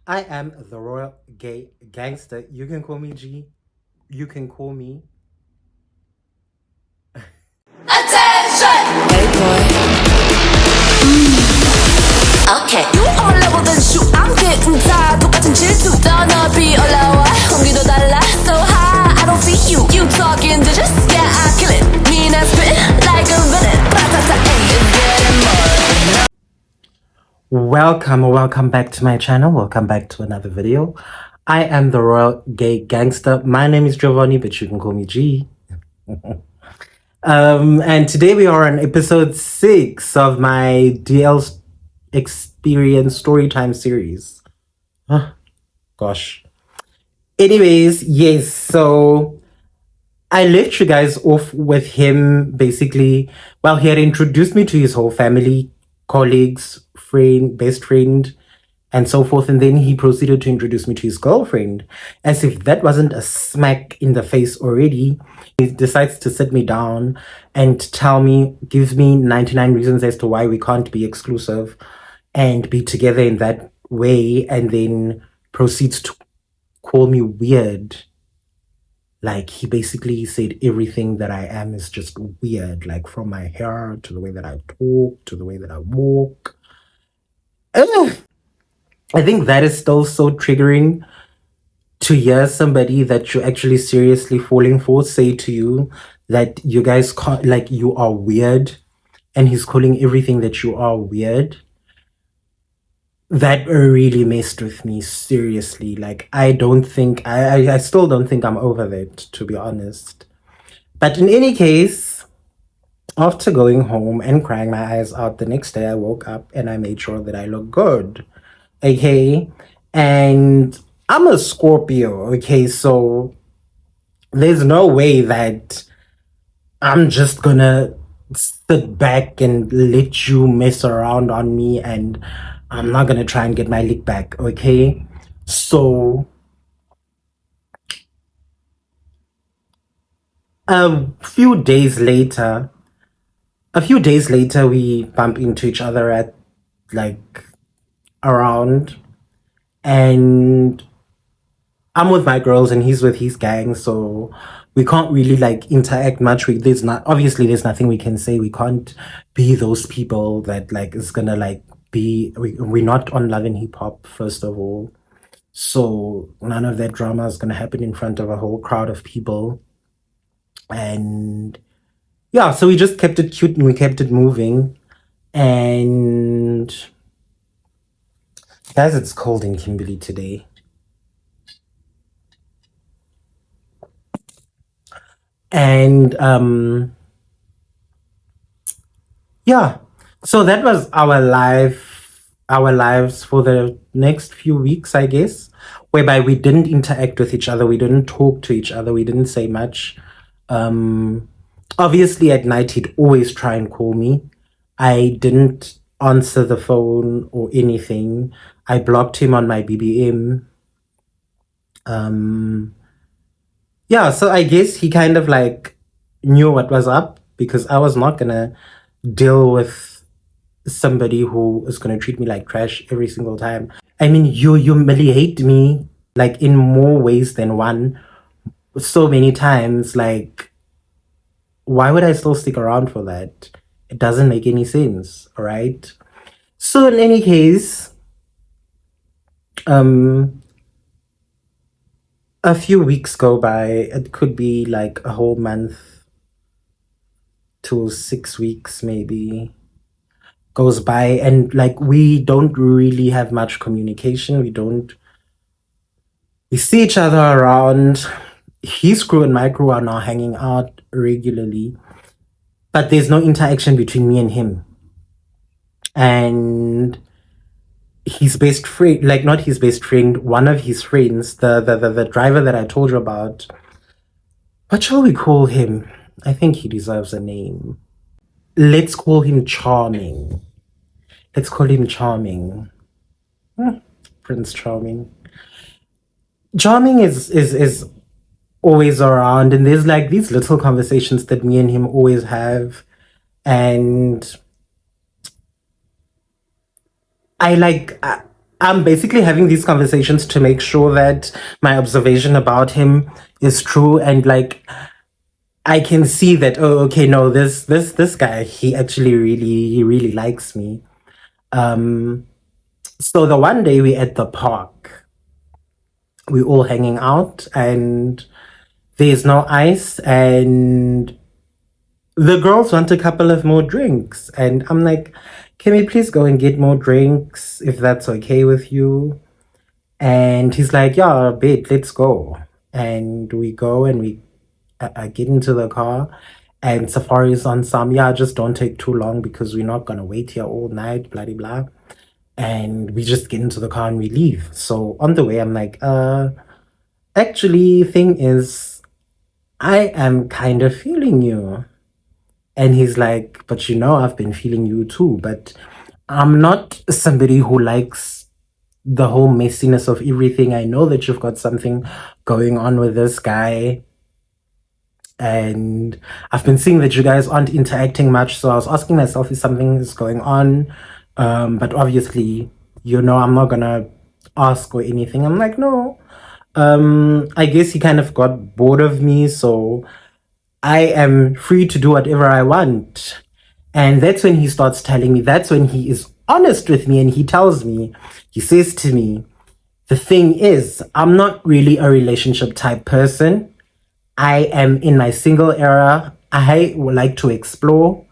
I am the royal gay gangster. You can call me G. You can call me. Attention! Hey boy. Okay. You on level then shoot. I'm getting tired. 똑같은 질투. 더 높이 올라와. 공기도 달라. So high. I don't see you. You talking to just yeah, I kill it. Mean and spit like a villain. Ratata, it's getting more. Welcome back to my channel. Welcome back to another video. I am the royal gay gangster. My name is Giovanni, but you can call me G. And today we are on episode 6 of my DL Experience Storytime series. Gosh. Anyways, yes, so I left you guys off with him basically. Well, he had introduced me to his whole family, colleagues, friend, best friend, and so forth. And then he proceeded to introduce me to his girlfriend. As if that wasn't a smack in the face already, he decides to sit me down and gives me 99 reasons as to why we can't be exclusive and be together in that way, and then proceeds to call me weird. Like, he basically said everything that I am is just weird, like from my hair to the way that I talk to the way that I walk. Ugh. I think that is still so triggering to hear somebody that you're actually seriously falling for say to you that you guys can't, like, you are weird, and he's calling everything that you are weird. That really messed with me, seriously. Like, I still don't think I'm over that, to be honest. But in any case, after going home and crying my eyes out, the next day I woke up and I made sure that I look good. Okay? And I'm a Scorpio, okay? So there's no way that I'm just gonna sit back and let you mess around on me, and I'm not gonna try and get my lick back, okay? So a few days later, we bump into each other at like around, and I'm with my girls and he's with his gang, so we can't really like interact much. There's nothing we can say. We can't be those people that like is gonna like we're not on Love and Hip Hop, first of all. So none of that drama is gonna happen in front of a whole crowd of people. And yeah, so we just kept it cute and we kept it moving. And guys, it's cold in Kimberley today. And yeah, so that was our lives for the next few weeks, I guess, whereby we didn't interact with each other, we didn't talk to each other, we didn't say much. Obviously at night he'd always try and call me. I didn't answer the phone or anything. I blocked him on my BBM. Yeah, so I guess he kind of like knew what was up, because I was not gonna deal with somebody who is gonna treat me like trash every single time. I mean, you humiliate me like in more ways than one, so many times. Like, why would I still stick around for that? It doesn't make any sense, all right? So in any case, a few weeks go by. It could be like a whole month to 6 weeks maybe goes by, and like we don't really have much communication. We see each other around. His crew and my crew are now hanging out regularly, but there's no interaction between me and him. And his best friend, like not his best friend, one of his friends, the driver that I told you about, what shall we call him? I think he deserves a name. Let's call him Charming. Prince Charming. Charming is always around, and there's like these little conversations that me and him always have. And I'm basically having these conversations to make sure that my observation about him is true, and like I can see that, oh, okay, no, this guy, he really likes me. So the one day we at the park, we all hanging out, and there's no ice, and the girls want a couple of more drinks, and I'm like, can we please go and get more drinks if that's okay with you? And he's like, yeah, babe, let's go. And we go and we get into the car. And Safari's on some, yeah, just don't take too long because we're not going to wait here all night, blah, blah, blah. And we just get into the car and we leave. So on the way, I'm like, actually, thing is, I am kind of feeling you. And he's like, but you know, I've been feeling you too. But I'm not somebody who likes the whole messiness of everything. I know that you've got something going on with this guy. And I've been seeing that you guys aren't interacting much. So I was asking myself if something is going on. But obviously, you know, I'm not going to ask or anything. I'm like, no. I guess he kind of got bored of me. So I am free to do whatever I want. And that's when he starts telling me, that's when he is honest with me and he tells me, he says to me, the thing is, I'm not really a relationship type person. I am in my single era. I would like to explore.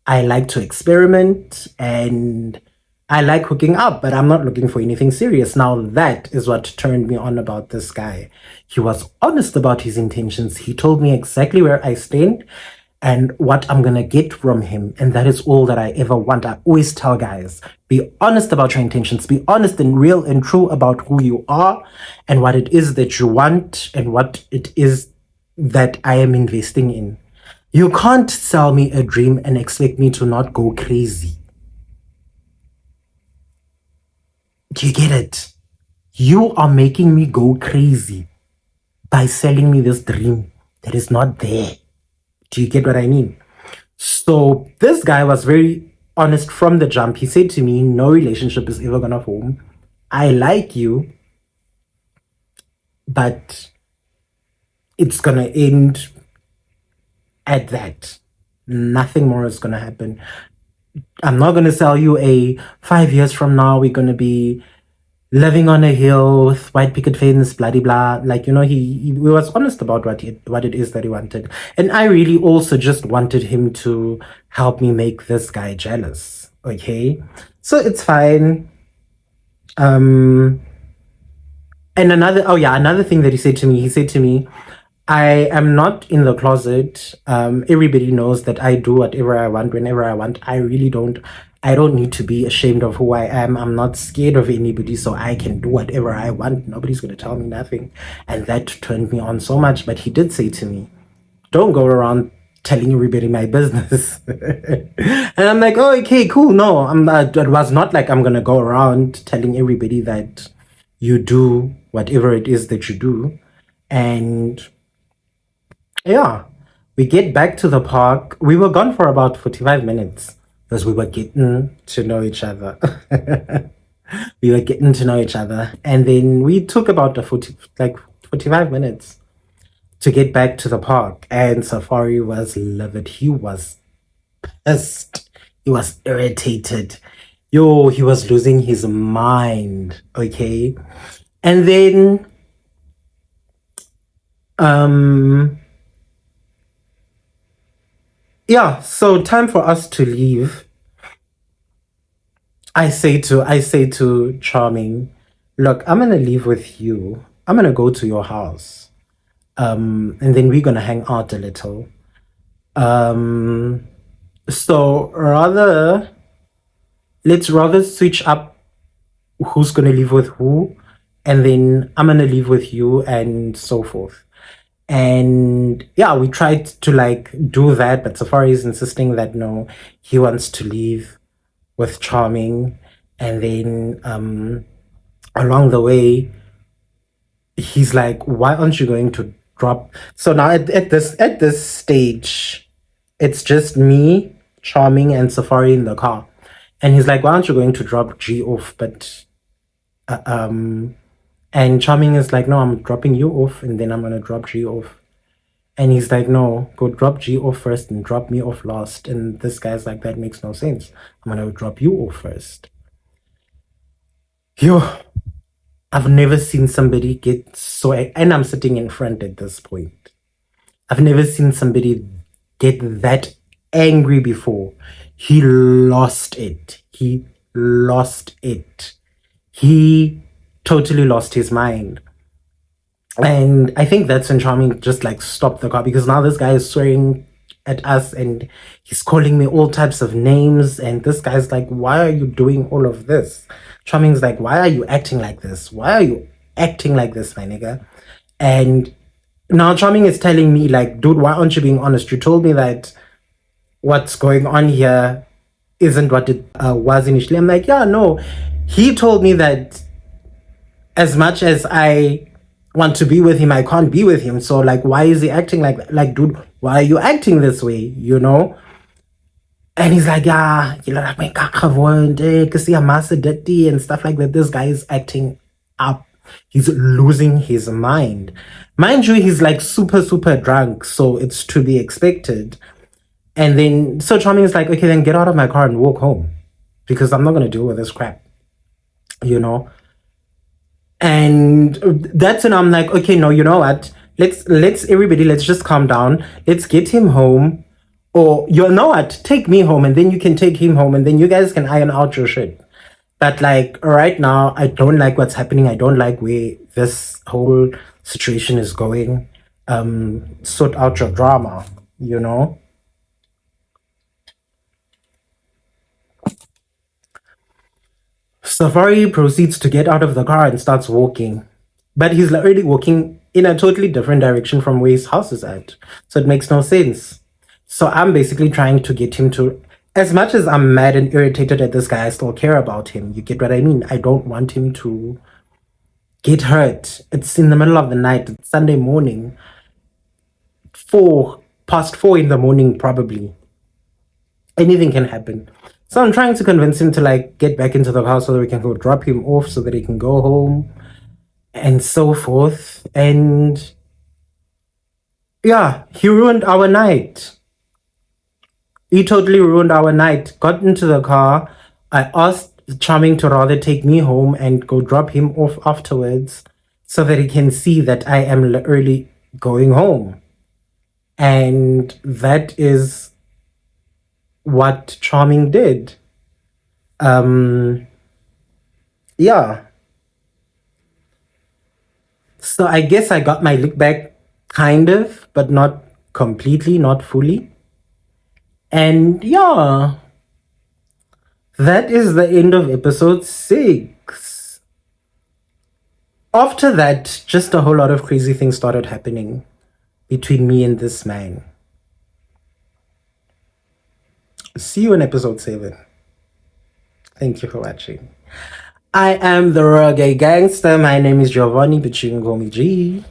I like to experiment and I like hooking up, but I'm not looking for anything serious. Now, that is what turned me on about this guy. He was honest about his intentions. He told me exactly where I stand and what I'm going to get from him. And that is all that I ever want. I always tell guys, be honest about your intentions. Be honest and real and true about who you are and what it is that you want and what it is that I am investing in. You can't sell me a dream and expect me to not go crazy. Do you get it? You are making me go crazy by selling me this dream that is not there. Do you get what I mean? So this guy was very honest from the jump. He said to me, no relationship is ever gonna form. I like you, but it's gonna end at that. Nothing more is gonna happen. I'm not gonna sell you a 5 years from now, we're gonna be living on a hill with white picket fence, blah blah blah. Like, you know, he was honest about what it is that he wanted. And I really also just wanted him to help me make this guy jealous. Okay. So it's fine. And another thing that he said to me, I am not in the closet. Everybody knows that I do whatever I want, whenever I want. I don't need to be ashamed of who I am. I'm not scared of anybody, so I can do whatever I want. Nobody's going to tell me nothing. And that turned me on so much. But he did say to me, don't go around telling everybody my business. And I'm like, oh, okay, cool. No, it was not like I'm going to go around telling everybody that you do whatever it is that you do. And yeah, we get back to the park. We were gone for about 45 minutes because we were getting to know each other. We were getting to know each other. And then we took about 45 minutes to get back to the park. And Safari was livid. He was pissed. He was irritated. Yo, he was losing his mind. Okay. And then yeah, so time for us to leave. I say to Charming, look, I'm gonna leave with you. I'm gonna go to your house. And then we're gonna hang out a little. So let's rather switch up who's gonna live with who, and then I'm gonna live with you and so forth. And yeah, we tried to like do that, but Safari is insisting that no, he wants to leave with Charming. And then along the way, he's like, why aren't you going to drop? So now at this stage, it's just me, Charming, and Safari in the car. And he's like, why aren't you going to drop G off? But And Charming is like, no, I'm dropping you off and then I'm gonna drop G off. And he's like, no, go drop G off first and drop me off last. And this guy's like, that makes no sense. I'm gonna drop you off first. Yo, I've never seen somebody get so, and I'm sitting in front at this point. I've never seen somebody get that angry before. He lost it. He lost it. He totally lost his mind. And I think that's when Charming just like stopped the car, because now this guy is swearing at us and he's calling me all types of names. And this guy's like, why are you doing all of this? Charming's like, why are you acting like this? Why are you acting like this, my nigga? And now Charming is telling me, like, dude, why aren't you being honest? You told me that what's going on here isn't what it was initially. I'm like, yeah, no. He told me that as much as I want to be with him, I can't be with him. So, like, why is he acting like that? Like, dude, why are you acting this way? You know? And he's like, yeah, you know, like, my and stuff like that. This guy is acting up. He's losing his mind. Mind you, he's like super, super drunk. So it's to be expected. And then, so Charming is like, okay, then get out of my car and walk home. Because I'm not going to deal with this crap. You know? And that's when I'm like, okay, no, you know what? Let's everybody, let's just calm down. Let's get him home. Or you know what? Take me home and then you can take him home and then you guys can iron out your shit. But like right now, I don't like what's happening. I don't like where this whole situation is going. Sort out your drama, you know? Safari proceeds to get out of the car and starts walking. But he's already walking in a totally different direction from where his house is at. So it makes no sense. So I'm basically trying to get him to, as much as I'm mad and irritated at this guy, I still care about him. You get what I mean? I don't want him to get hurt. It's in the middle of the night. It's Sunday morning. 4 past 4 in the morning, probably. Anything can happen. So I'm trying to convince him to like get back into the car so that we can go drop him off so that he can go home and so forth. And yeah, he ruined our night. He totally ruined our night. Got into the car. I asked Charming to rather take me home and go drop him off afterwards so that he can see that I am literally going home. And that is what Charming did. Yeah. So I guess I got my lick back, kind of, but not completely, not fully. And yeah, that is the end of episode 6. After that, just a whole lot of crazy things started happening between me and this man. See you in episode 7. Thank you for watching. I am the Reggae Gangster. My name is Giovanni, but you can call me G.